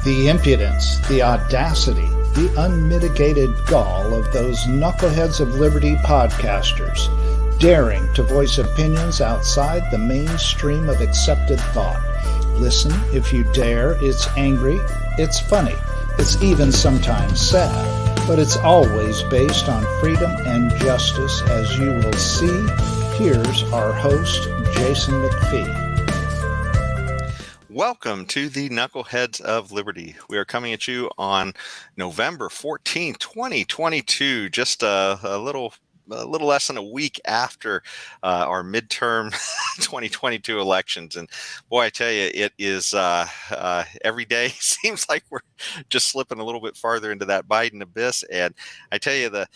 The impudence, the audacity, the unmitigated gall of those Knuckleheads of Liberty podcasters, daring to voice opinions outside the mainstream of accepted thought. Listen if you dare. It's angry, it's funny, it's even sometimes sad, but it's always based on freedom and justice, as you will see. Here's our host, Jason McPhee. Welcome to the Knuckleheads of Liberty. We are coming at you on November 14th, 2022, just a little less than a week after our midterm 2022 elections. And boy, I tell you, it is every day seems like we're just slipping a little bit farther into that Biden abyss. And I tell you, the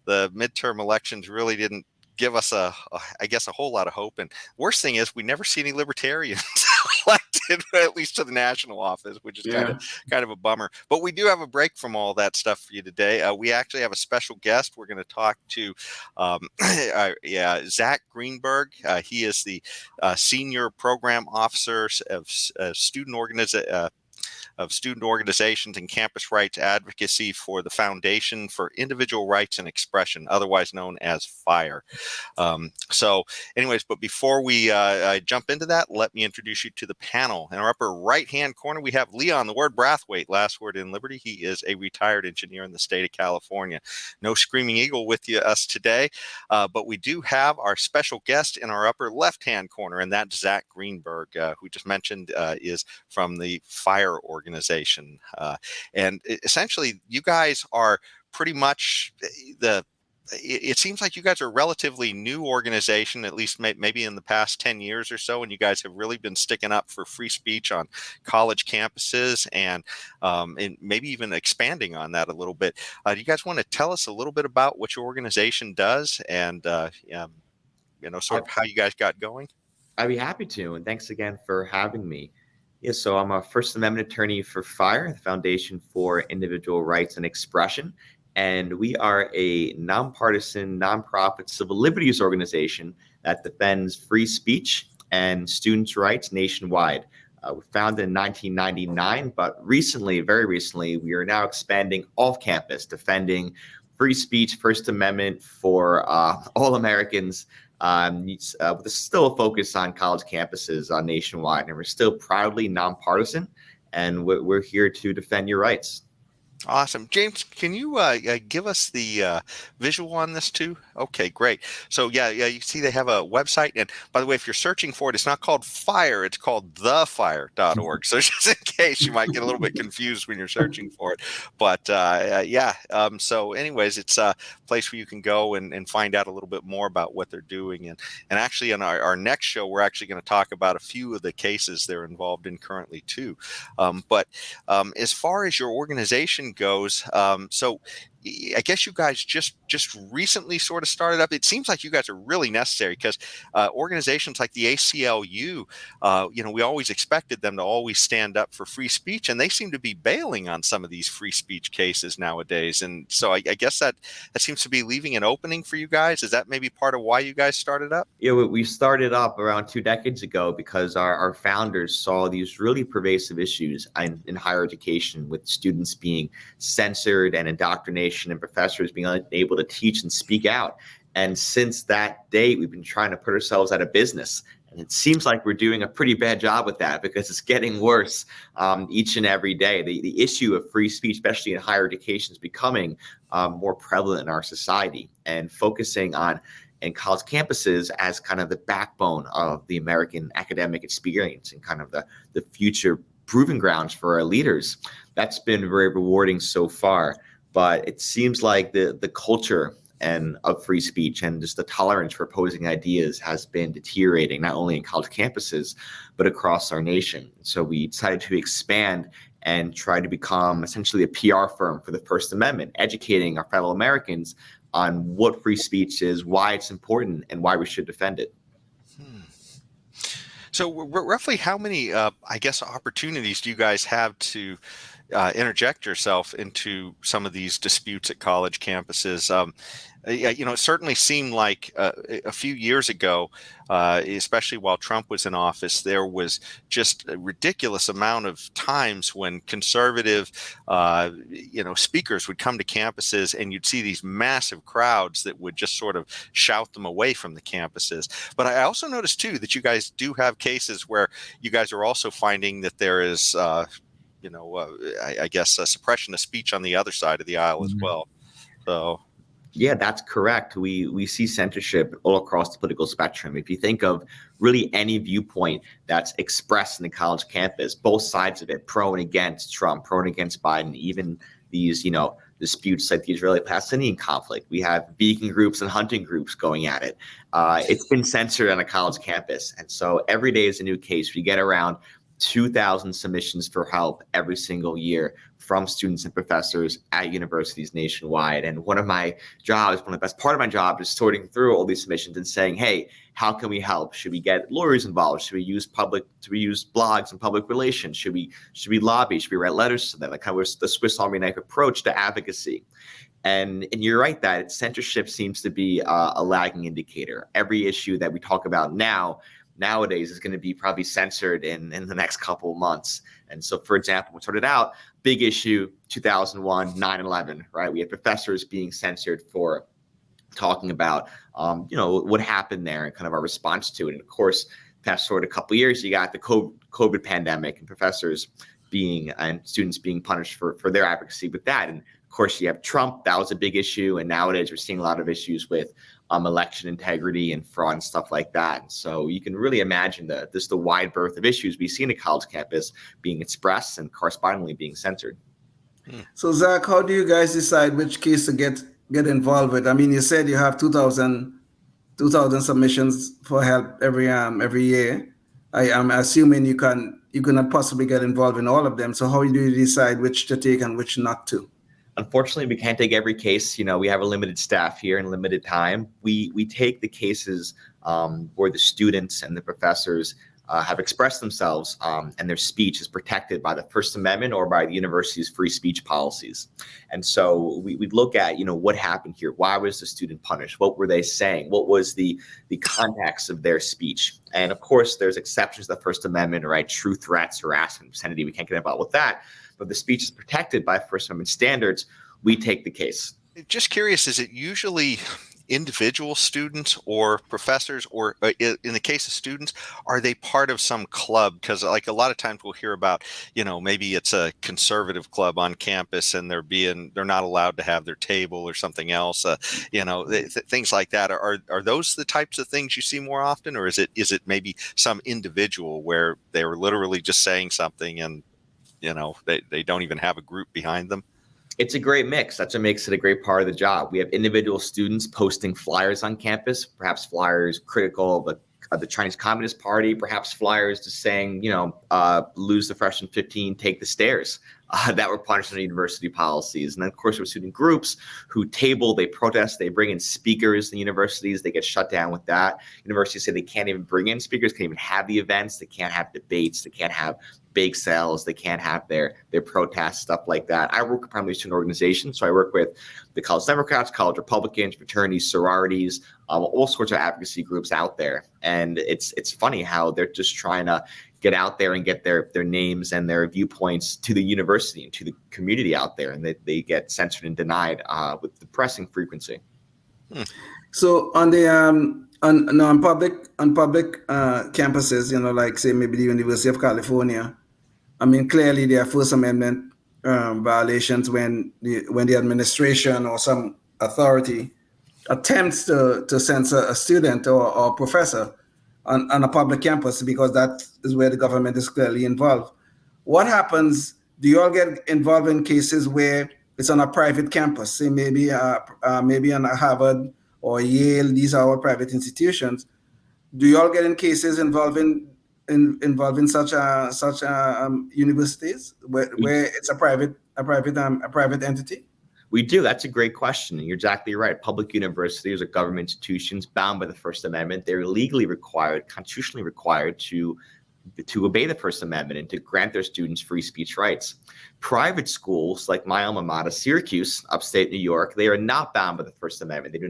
midterm elections really didn't give us a whole lot of hope. And worst thing is we never see any libertarians elected, at least to the national office, which is kind of a bummer. But we do have a break from all that stuff for you today. We actually have a special guest. We're going to talk to Zach Greenberg. He is the senior program officer of student organizations and campus rights advocacy for the Foundation for Individual Rights and Expression, otherwise known as FIRE. So anyways, but before we jump into that, let me introduce you to the panel. In our upper right-hand corner, we have Leon, the word Brathwaite, last word in Liberty. He is a retired engineer in the state of California. No Screaming Eagle with us today, but we do have our special guest in our upper left-hand corner, and that's Zach Greenberg, who just mentioned is from the FIRE organization. And essentially, you guys are pretty much it seems like you guys are a relatively new organization, at least maybe in the past 10 years or so, and you guys have really been sticking up for free speech on college campuses and maybe even expanding on that a little bit. Do you guys want to tell us a little bit about what your organization does and sort of how you guys got going? I'd be happy to, and thanks again for having me. Yeah, so I'm a First Amendment attorney for FIRE, the Foundation for Individual Rights and Expression, and we are a nonpartisan, nonprofit civil liberties organization that defends free speech and students' rights nationwide. We were founded in 1999, but very recently, we are now expanding off campus, defending free speech, First Amendment for all Americans. There's still a focus on college campuses nationwide, and we're still proudly nonpartisan, and we're here to defend your rights. Awesome. James, can you give us the visual on this too? Okay, great. So yeah, you see they have a website. And by the way, if you're searching for it, it's not called FIRE, it's called thefire.org. So just in case you might get a little bit confused when you're searching for it. But so anyways, it's a place where you can go and find out a little bit more about what they're doing. And actually on our next show, we're actually going to talk about a few of the cases they're involved in currently too. But as far as your organization goes, so I guess you guys just recently sort of started up. It seems like you guys are really necessary because organizations like the ACLU, we always expected them to always stand up for free speech, and they seem to be bailing on some of these free speech cases nowadays. And so I guess that seems to be leaving an opening for you guys. Is that maybe part of why you guys started up? Yeah, we started up around 2 decades ago because our founders saw these really pervasive issues in higher education, with students being censored and indoctrination and professors being unable to teach and speak out. And since that date, we've been trying to put ourselves out of business. And it seems like we're doing a pretty bad job with that because it's getting worse each and every day. The issue of free speech, especially in higher education, is becoming more prevalent in our society, and focusing on in college campuses as kind of the backbone of the American academic experience and kind of the future proving grounds for our leaders. That's been very rewarding so far. But it seems like the culture of free speech and just the tolerance for opposing ideas has been deteriorating, not only in college campuses, but across our nation. So we decided to expand and try to become essentially a PR firm for the First Amendment, educating our fellow Americans on what free speech is, why it's important, and why we should defend it. So roughly how many, opportunities do you guys have to interject yourself into some of these disputes at college campuses. It certainly seemed like a few years ago, especially while Trump was in office, there was just a ridiculous amount of times when conservative, speakers would come to campuses, and you'd see these massive crowds that would just sort of shout them away from the campuses. But I also noticed too that you guys do have cases where you guys are also finding that there is, I guess, a suppression of speech on the other side of the aisle as well. So. Yeah, that's correct. We see censorship all across the political spectrum. If you think of really any viewpoint that's expressed in the college campus, both sides of it, pro and against Trump, pro and against Biden, even these, disputes like the Israeli-Palestinian conflict. We have vegan groups and hunting groups going at it. It's been censored on a college campus. And so every day is a new case. We get around 2,000 submissions for help every single year from students and professors at universities nationwide. And one of the best part of my job is sorting through all these submissions and saying, hey, how can we help? Should we get lawyers involved? Should we use blogs and public relations? Should we lobby? Should we write letters to them? Like kind of the Swiss Army knife approach to advocacy. And you're right that censorship seems to be a lagging indicator. Every issue that we talk about nowadays is going to be probably censored in the next couple of months. And so, for example, we started out, big issue, 2001, 9/11, right? We had professors being censored for talking about, what happened there and kind of our response to it. And of course, fast forward a couple of years, you got the COVID pandemic and professors and students being punished for their advocacy with that. And of course, you have Trump, that was a big issue. And nowadays we're seeing a lot of issues with election integrity and fraud and stuff like that. And so you can really imagine the wide berth of issues we see in a college campus being expressed and correspondingly being censored. So Zach, how do you guys decide which case to get involved with? I mean, you said you have 2,000 submissions for help every year. I am assuming you cannot possibly get involved in all of them. So how do you decide which to take and which not to? Unfortunately, we can't take every case. We have a limited staff here and limited time. We take the cases where the students and the professors have expressed themselves and their speech is protected by the First Amendment or by the university's free speech policies. And so we look at, what happened here? Why was the student punished? What were they saying? What was the context of their speech? And of course, there's exceptions to the First Amendment, right? True threats, harassment, obscenity. We can't get involved with that. But the speech is protected by First Amendment standards. We take the case. Just curious, is it usually individual students or professors, or in the case of students, are they part of some club? Because like a lot of times we'll hear about, maybe it's a conservative club on campus and they're not allowed to have their table or something else, things like that. Are those the types of things you see more often, or is it maybe some individual where they're literally just saying something and they don't even have a group behind them? It's a great mix. That's what makes it a great part of the job. We have individual students posting flyers on campus, perhaps flyers critical of the Chinese Communist Party, perhaps flyers just saying, lose the freshman 15, take the stairs, that were punished under university policies. And then, of course, we're student groups who they protest, they bring in speakers in universities, they get shut down with that. Universities say they can't even bring in speakers, can't even have the events, they can't have debates, they can't have bake sales, they can't have their protests, stuff like that. I work primarily with student organizations, so I work with the College Democrats, College Republicans, fraternities, sororities, all sorts of advocacy groups out there. And it's funny how they're just trying to get out there and get their names and their viewpoints to the university and to the community out there, and they get censored and denied with depressing frequency. So on the on public campuses, like say maybe the University of California, I mean, clearly there are First Amendment violations when the administration or some authority attempts to censor a student or a professor on a public campus, because that is where the government is clearly involved. What happens? Do you all get involved in cases where it's on a private campus, say maybe on a Harvard or Yale? These are all private institutions. Do you all get in cases involving such universities where it's a private entity? We do. That's a great question. And you're exactly right. Public universities are government institutions bound by the First Amendment. They're legally required, constitutionally required to to obey the First Amendment and to grant their students free speech rights. Private schools like my alma mater, Syracuse, upstate New York, they are not bound by the First Amendment. They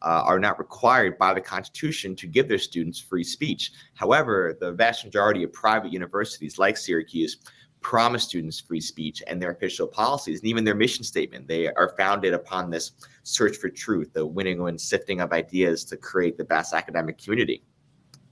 are not required by the Constitution to give their students free speech. However, the vast majority of private universities like Syracuse promise students free speech, and their official policies and even their mission statement, they are founded upon this search for truth, the winning and sifting of ideas to create the best academic community.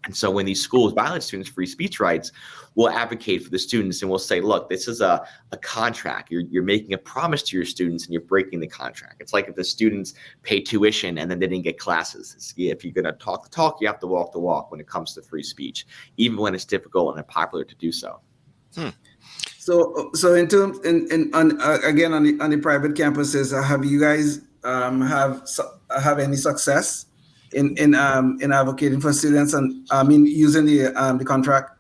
And so when these schools violate students' free speech rights, we'll advocate for the students and we'll say, look, this is a contract. You're making a promise to your students and you're breaking the contract. It's like if the students pay tuition and then they didn't get classes. If you're going to talk the talk, you have to walk the walk when it comes to free speech, even when it's difficult and unpopular to do so. So in terms, again, on the private campuses, have you guys have any success in advocating for students, and using the contract,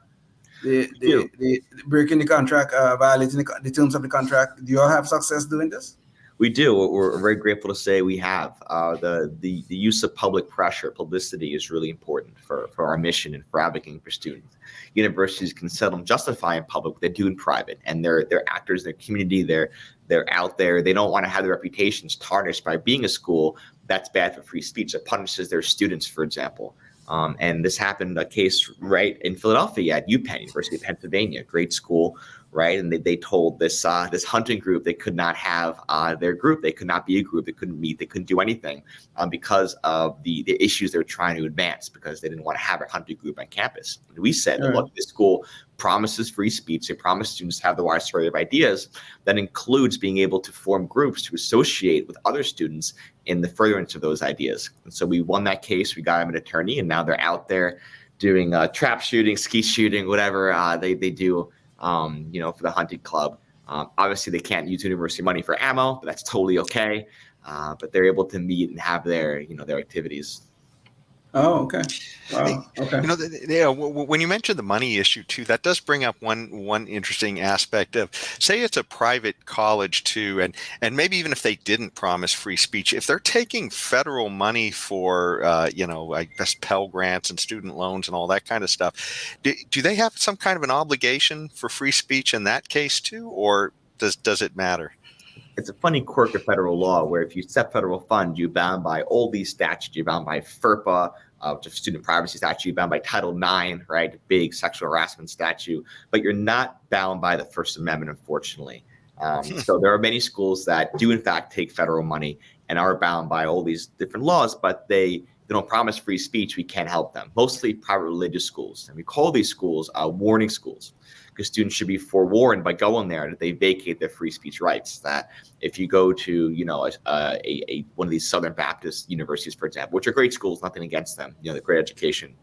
the breaking the contract, violating the terms of the contract? Do you all have success doing this? We do. We're very grateful to say we have. The use of public pressure, publicity is really important for our mission and for advocating for students. Universities can seldom justify in public what they do in private, and they're actors in their community. They're out there. They don't want to have their reputations tarnished by being a school that's bad for free speech, that punishes their students, for example. And this happened, a case right in Philadelphia at UPenn, University of Pennsylvania, great school, right? And they told this hunting group they could not have their group. They could not be a group. They couldn't meet. They couldn't do anything because of the issues they're trying to advance, because they didn't want to have a hunting group on campus. And we said, look, this school promises free speech. They promise students have the wide variety of ideas. That includes being able to form groups to associate with other students in the furtherance of those ideas. And so we won that case. We got them an attorney, and now they're out there doing trap shooting, ski shooting, whatever they do, for the hunting club. Obviously, they can't use university money for ammo, but that's totally okay. But they're able to meet and have their activities. Oh, okay. Wow. Okay. When you mentioned the money issue too, that does bring up one interesting aspect of, say it's a private college too, and maybe even if they didn't promise free speech, if they're taking federal money for I guess Pell Grants and student loans and all that kind of stuff, do they have some kind of an obligation for free speech in that case too, or does it matter? It's a funny quirk of federal law where if you accept federal funds, you're bound by all these statutes. You're bound by FERPA, which is student privacy statute. You're bound by Title IX, right, the big sexual harassment statute. But you're not bound by the First Amendment, unfortunately. So there are many schools that do, in fact, take federal money and are bound by all these different laws, but they don't promise free speech. We can't help them. Mostly private religious schools. And we call these schools warning schools, because students should be forewarned by going there that they vacate their free speech rights. That if you go to, one of these Southern Baptist universities, for example, which are great schools, nothing against them, they're great education.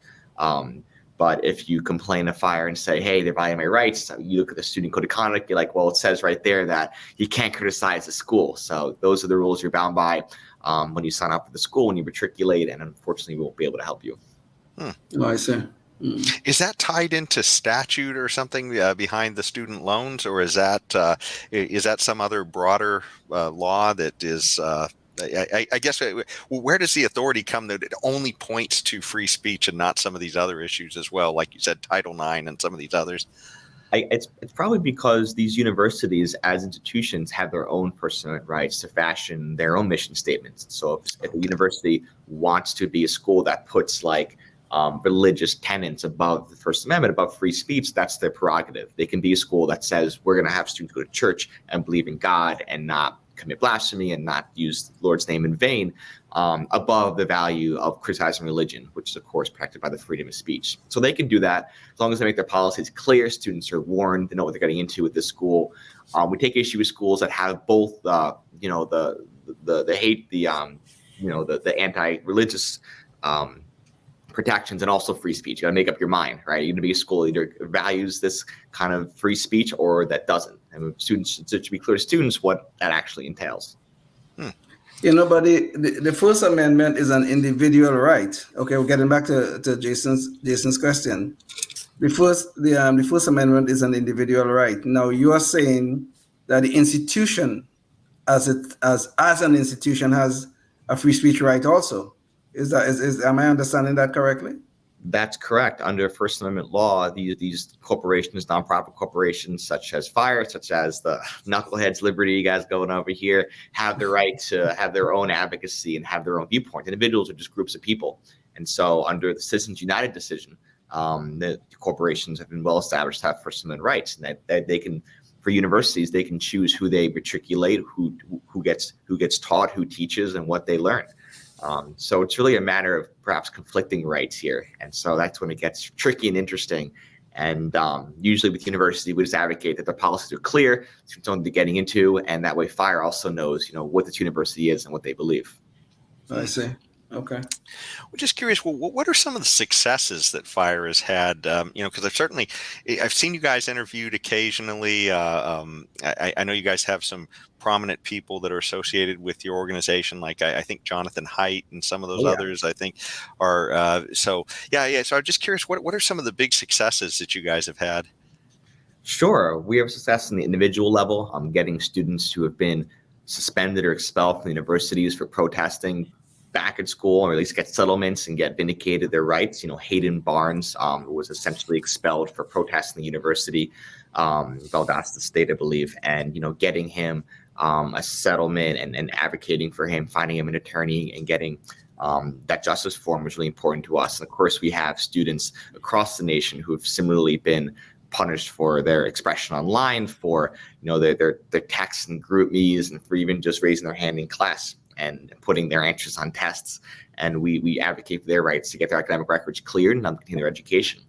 But if you complain of fire and say, hey, they're violating my rights, you look at the student code of conduct, you're like, well, it says right there that you can't criticize the school. So those are the rules you're bound by when you sign up for the school, when you matriculate, and unfortunately, we won't be able to help you. Oh, I see. Is that tied into statute or something behind the student loans, or is that some other broader law that is? I guess where does the authority come that it only points to free speech and not some of these other issues as well, like you said, Title IX and some of these others? It's probably because these universities as institutions have their own First Amendment rights to fashion their own mission statements. So if a university wants to be a school that puts religious tenets above the First Amendment, above free speech, that's their prerogative. They can be a school that says we're going to have students go to church and believe in God and not commit blasphemy and not use the Lord's name in vain, above the value of criticizing religion, which is, of course, protected by the freedom of speech. So they can do that as long as they make their policies clear. Students are warned, they know what they're getting into with this school. We take issue with schools that have both, the hate, the anti-religious protections and also free speech. You got to make up your mind, right? You're going to be a school that either values this kind of free speech or that doesn't. And students, it should be clear to students what that actually entails. But the First Amendment is an individual right. Okay, we're getting back to Jason's question. The First Amendment is an individual right. Now you are saying that the institution, as an institution, has a free speech right also. Am I understanding that correctly? That's correct. Under First Amendment law, these corporations, nonprofit corporations such as FIRE, such as the Knuckleheads, Liberty, you guys going over here, have the right to have their own advocacy and have their own viewpoint. Individuals are just groups of people. And so under the Citizens United decision, the corporations have been well established to have First Amendment rights, and that they can, for universities, they can choose who they matriculate, who gets taught, who teaches, and what they learn. So it's really a matter of perhaps conflicting rights here. And so that's when it gets tricky and interesting. And usually with university, we just advocate that the policies are clear, so it's only getting into, and that way FIRE also knows, what this university is and what they believe. I see. Okay. We're just curious. Well, what are some of the successes that FIRE has had? Because I've seen you guys interviewed occasionally. I know you guys have some prominent people that are associated with your organization, like I think Jonathan Haidt and some of those others. I think are so. Yeah. So I'm just curious. What are some of the big successes that you guys have had? Sure, we have success in the individual level. Getting students who have been suspended or expelled from universities for protesting back at school, or at least get settlements and get vindicated their rights. Hayden Barnes was essentially expelled for protesting the university, Valdosta State, I believe, and getting him a settlement and advocating for him, finding him an attorney, and getting that justice for him was really important to us. And of course, we have students across the nation who have similarly been punished for their expression online, for their texts and group me's, and for even just raising their hand in class and putting their answers on tests. And we advocate for their rights to get their academic records cleared and continue their education.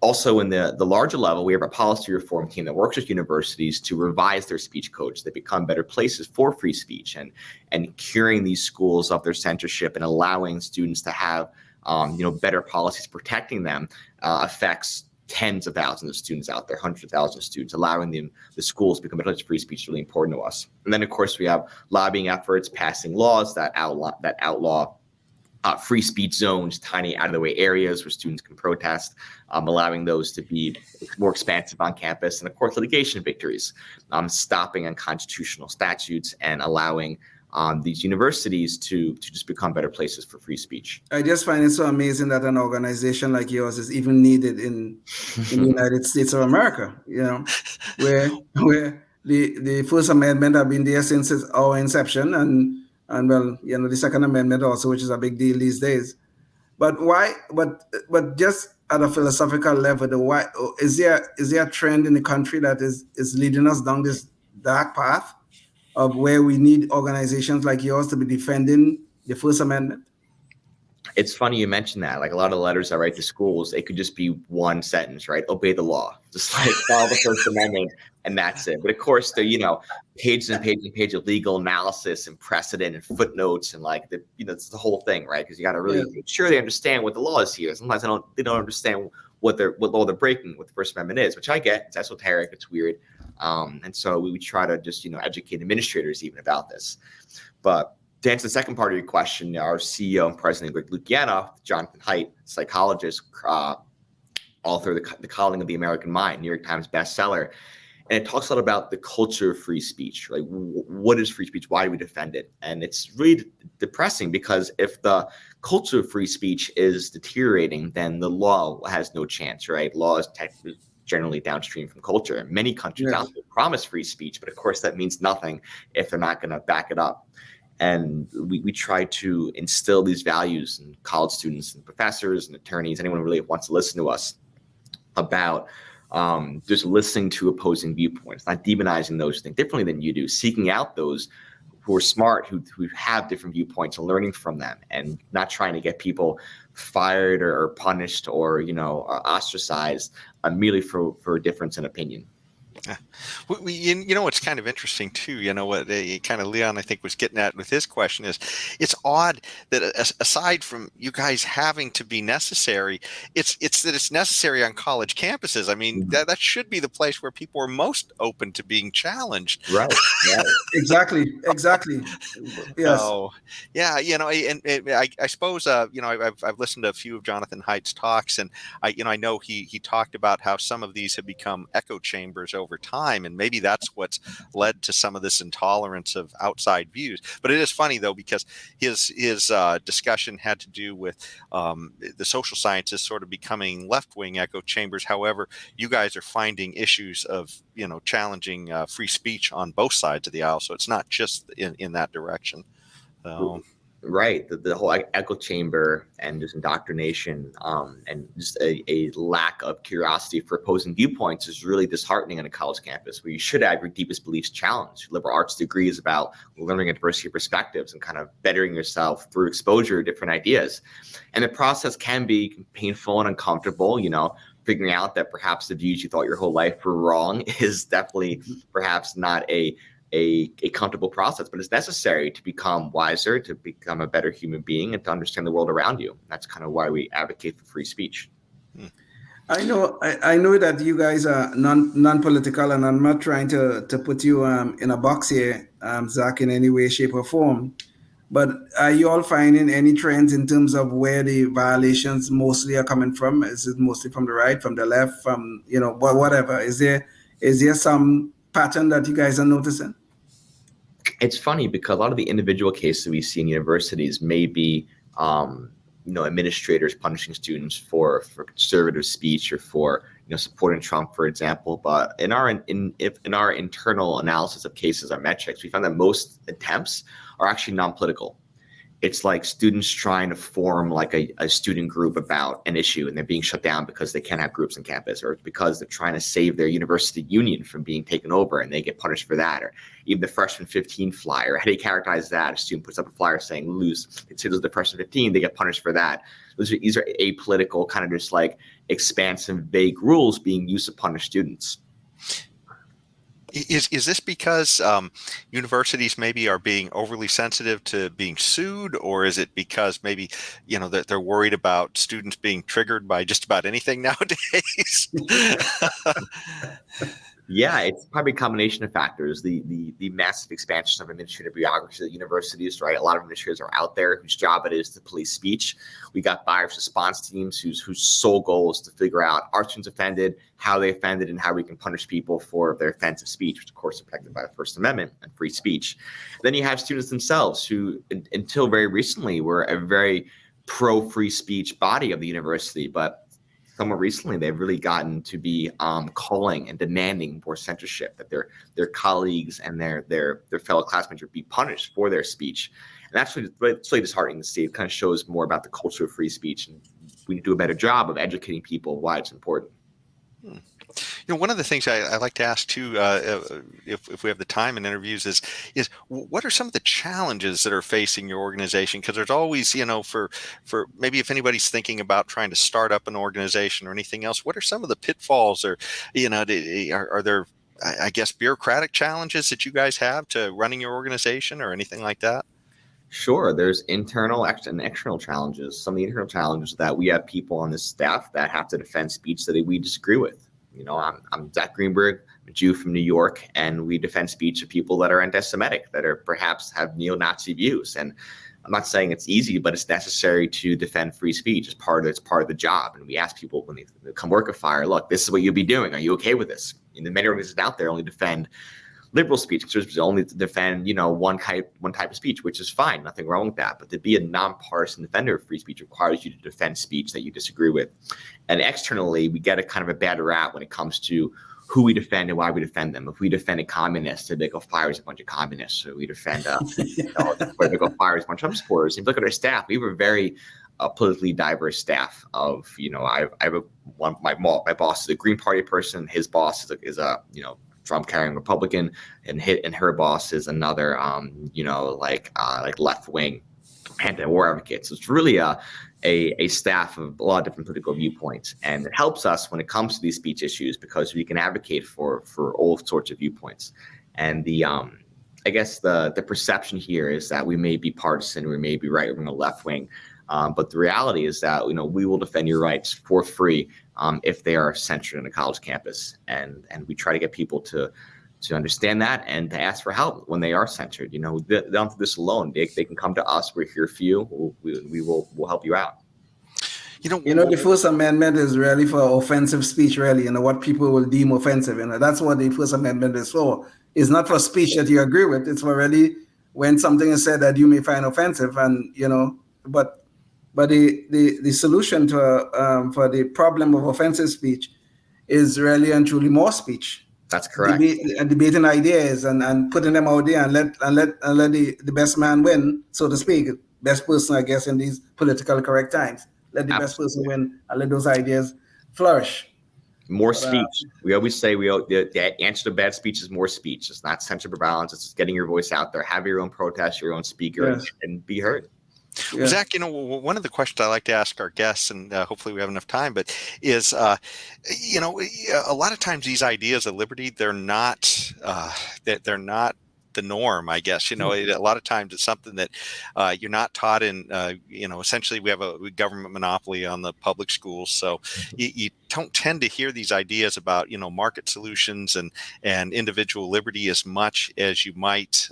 Also, in the larger level, we have a policy reform team that works with universities to revise their speech codes. They become better places for free speech, and curing these schools of their censorship and allowing students to have better policies protecting them affects tens of thousands of students out there, hundreds of thousands of students. Allowing the schools to become a place of free speech is really important to us. And then, of course, we have lobbying efforts, passing laws that outlaw free speech zones, tiny out-of-the-way areas where students can protest, allowing those to be more expansive on campus. And, of course, litigation victories, stopping unconstitutional statutes and allowing these universities to just become better places for free speech. I just find it so amazing that an organization like yours is even needed in the United States of America, where the First Amendment have been there since our inception, and well, the Second Amendment also, which is a big deal these days. But why? But just at a philosophical level, why is there a trend in the country that is leading us down this dark path of where we need organizations like yours to be defending the First Amendment? It's funny you mentioned that. Like, a lot of the letters I write to schools, it could just be one sentence, right? Obey the law. Just like follow the First Amendment, and that's it. But of course, they're, pages and pages and pages of legal analysis and precedent and footnotes, and it's the whole thing, right? Because you got to really make sure they understand what the law is here. Sometimes they don't understand what law they're breaking, what the First Amendment is, which I get. It's esoteric, it's weird. And so we try to just, educate administrators even about this. But to answer the second part of your question, our CEO and president, Greg Luciano, Jonathan Haidt, psychologist, author of The Calling of the American Mind, New York Times bestseller. And it talks a lot about the culture of free speech. Like, what is free speech? Why do we defend it? And it's really depressing, because if the culture of free speech is deteriorating, then the law has no chance, right? Law is technically generally downstream from culture. Many countries out there promise free speech, but of course that means nothing if they're not going to back it up. And we try to instill these values in college students and professors and attorneys, anyone who really wants to listen to us, about just listening to opposing viewpoints, not demonizing those who think differently than you do, seeking out those who are smart, who have different viewpoints, and learning from them, and not trying to get people fired or punished or ostracized merely for a difference in opinion. Yeah. What's kind of interesting too, what kind of Leon, I think, was getting at with his question is, it's odd that aside from you guys having to be necessary, it's that it's necessary on college campuses. I mean, that should be the place where people are most open to being challenged. Right. Exactly. Yes. So, yeah, I suppose, I've listened to a few of Jonathan Haidt's talks, and I know he talked about how some of these have become echo chambers over over time, and maybe that's what's led to some of this intolerance of outside views. But it is funny though, because his discussion had to do with the social sciences sort of becoming left-wing echo chambers. However, you guys are finding issues of challenging free speech on both sides of the aisle, so it's not just in that direction. So. Right. The whole echo chamber and just indoctrination and just a lack of curiosity for opposing viewpoints is really disheartening on a college campus, where you should have your deepest beliefs challenged. Liberal arts degree is about learning a diversity of perspectives and kind of bettering yourself through exposure to different ideas. And the process can be painful and uncomfortable, figuring out that perhaps the views you thought your whole life were wrong is definitely perhaps not a comfortable process, but it's necessary to become wiser, to become a better human being, and to understand the world around you. That's kind of why we advocate for free speech. I know that you guys are non-political, and I'm not trying to put you in a box here, Zach, in any way, shape, or form. But are you all finding any trends in terms of where the violations mostly are coming from? Is it mostly from the right, from the left, from whatever? Is there some pattern that you guys are noticing? It's funny because a lot of the individual cases we see in universities may be, administrators punishing students for conservative speech or for supporting Trump, for example. But in our internal analysis of cases, our metrics, we found that most attempts are actually non-political. It's like students trying to form like a student group about an issue, and they're being shut down because they can't have groups on campus, or it's because they're trying to save their university union from being taken over and they get punished for that. Or even the freshman 15 flyer, how do you characterize that? A student puts up a flyer saying lose, considers the freshman 15, they get punished for that. These are apolitical, kind of just like expansive, vague rules being used to punish students. Is this because universities maybe are being overly sensitive to being sued, or is it because maybe that they're worried about students being triggered by just about anything nowadays? Yeah, it's probably a combination of factors. The massive expansion of administrative bureaucracy at universities, right? A lot of administrators are out there whose job it is to police speech. We got bias response teams whose sole goal is to figure out are students offended, how they offended, and how we can punish people for their offensive speech, which of course is protected by the First Amendment and free speech. Then you have students themselves who, until very recently, were a very pro-free speech body of the university, but somewhat recently, they've really gotten to be calling and demanding more censorship, that their colleagues and their fellow classmates would be punished for their speech. And that's really disheartening to see. It kind of shows more about the culture of free speech, and we need to do a better job of educating people why it's important. One of the things I like to ask too, if we have the time in interviews, is what are some of the challenges that are facing your organization? Because there's always, for maybe if anybody's thinking about trying to start up an organization or anything else, what are some of the pitfalls, or are there, I guess, bureaucratic challenges that you guys have to running your organization or anything like that? Sure, there's internal and external challenges. Some of the internal challenges are that we have people on this staff that have to defend speech that we disagree with. I'm Zach Greenberg, a Jew from New York, and we defend speech of people that are anti-Semitic, that are perhaps have neo-Nazi views. And I'm not saying it's easy, but it's necessary to defend free speech. It's part of the job. And we ask people when they come work at FIRE, look, this is what you'll be doing. Are you okay with this? And the many organizations out there only defend liberal speech, only to defend, one type of speech, which is fine, nothing wrong with that. But to be a nonpartisan defender of free speech requires you to defend speech that you disagree with. And externally, we get a kind of a bad rap when it comes to who we defend and why we defend them. If we defend a communist, they go FIRE is a bunch of communists. Or we defend they go FIRE is a bunch of Trump supporters. And if you look at our staff, we have a very politically diverse staff of, I have my boss is a Green Party person. His boss is a Trump carrying Republican, and her boss is another, like left wing anti-war advocates. So it's really a staff of a lot of different political viewpoints, and it helps us when it comes to these speech issues because we can advocate for all sorts of viewpoints. And I guess the perception here is that we may be partisan, we may be right wing or left wing. But the reality is that we will defend your rights for free if they are censored on a college campus, and we try to get people to understand that and to ask for help when they are censored. They don't do this alone. They can come to us. We're here for you. We'll help you out. The First Amendment is really for offensive speech, really, what people will deem offensive. That's what the First Amendment is for. It's not for speech that you agree with. It's for really when something is said that you may find offensive. And, but the solution to for the problem of offensive speech is really and truly more speech. That's correct. Debating ideas and putting them out there and let the best man win, so to speak. Best person, I guess, in these political correct times. Let the best person win and let those ideas flourish. More speech. We always say the answer to bad speech is more speech. It's not censorship or violence. It's just getting your voice out there. Have your own protest, your own speaker, Yes. and be heard. Yeah. Well, Zach, one of the questions I like to ask our guests, and hopefully we have enough time, but is, a lot of times these ideas of liberty, they're not the norm, I guess. A lot of times it's something that you're not taught in, essentially we have a government monopoly on the public schools. So you don't tend to hear these ideas about, market solutions and individual liberty as much as you might,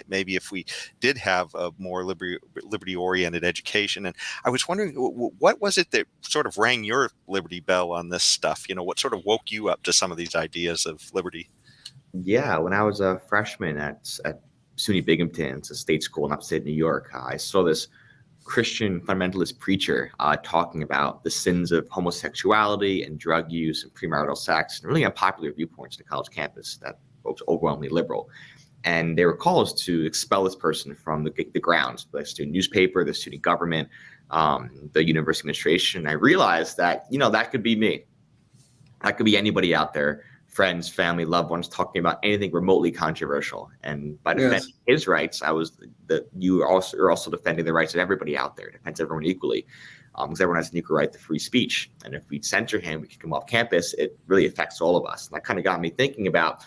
maybe if we did have a more liberty-oriented education. And I was wondering, what was it that sort of rang your liberty bell on this stuff? What sort of woke you up to some of these ideas of liberty? Yeah, when I was a freshman at SUNY Binghamton, it's a state school in upstate New York, I saw this Christian fundamentalist preacher talking about the sins of homosexuality and drug use and premarital sex, and really unpopular viewpoints on the college campus that folks overwhelmingly liberal. And they were calls to expel this person from the grounds, the student newspaper, the student government, the university administration. And I realized that, that could be me. That could be anybody out there. Friends, family, loved ones talking about anything remotely controversial. And by defending his rights, you're also defending the rights of everybody out there. It defends everyone equally, because everyone has an equal right to free speech. And if we censor him, we kick him off campus, it really affects all of us. And that kind of got me thinking about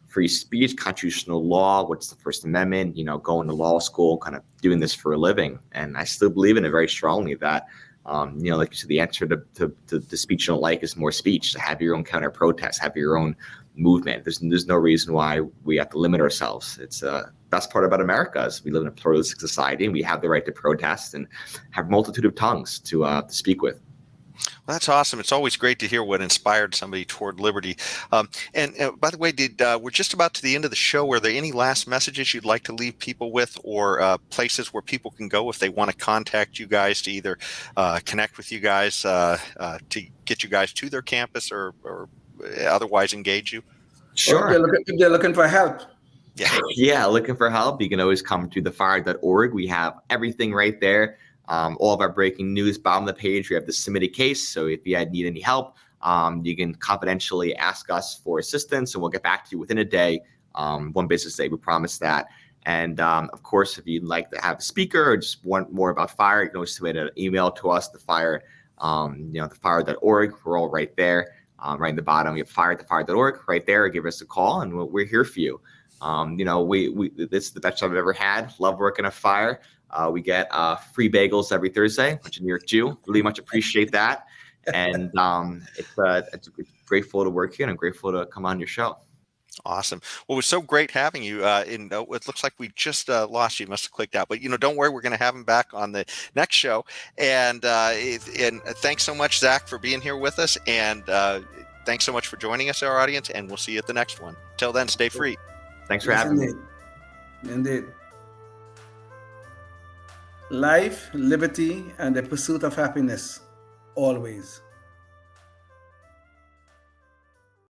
free speech, constitutional law, what's the First Amendment, going to law school, kind of doing this for a living. And I still believe in it very strongly that like you said, the answer to the speech you don't like is more speech. To have your own counter protest, have your own movement. There's no reason why we have to limit ourselves. It's best part about America is we live in a pluralistic society and we have the right to protest and have a multitude of tongues to speak with. Well, that's awesome. It's always great to hear what inspired somebody toward liberty. And by the way, we're just about to the end of the show. Were there any last messages you'd like to leave people with, or places where people can go if they want to contact you guys to either connect with you guys to get you guys to their campus or otherwise engage you? Sure. They're looking for help. Yeah, looking for help. You can always come to thefire.org. We have everything right there. All of our breaking news, bottom of the page, we have the submitted case. So if you need any help, you can confidentially ask us for assistance and we'll get back to you within a day, one business day, we promise that. And of course, if you'd like to have a speaker or just want more about FIRE, you can always submit an email to us, thefire.org. We're all right there, right in the bottom. You have fire@thefire.org right there. Give us a call and we're here for you. This is the best job I've ever had. Love working at FIRE. We get free bagels every Thursday, which is a New York Jew. Really much appreciate that. And it's grateful to work here and I'm grateful to come on your show. Awesome. Well, it was so great having you. It looks like we just lost you. Must have clicked out. But, don't worry. We're going to have him back on the next show. And thanks so much, Zach, for being here with us. And thanks so much for joining us, our audience. And we'll see you at the next one. Till then, stay free. Thanks for having me. Indeed. Life, liberty, and the pursuit of happiness, always.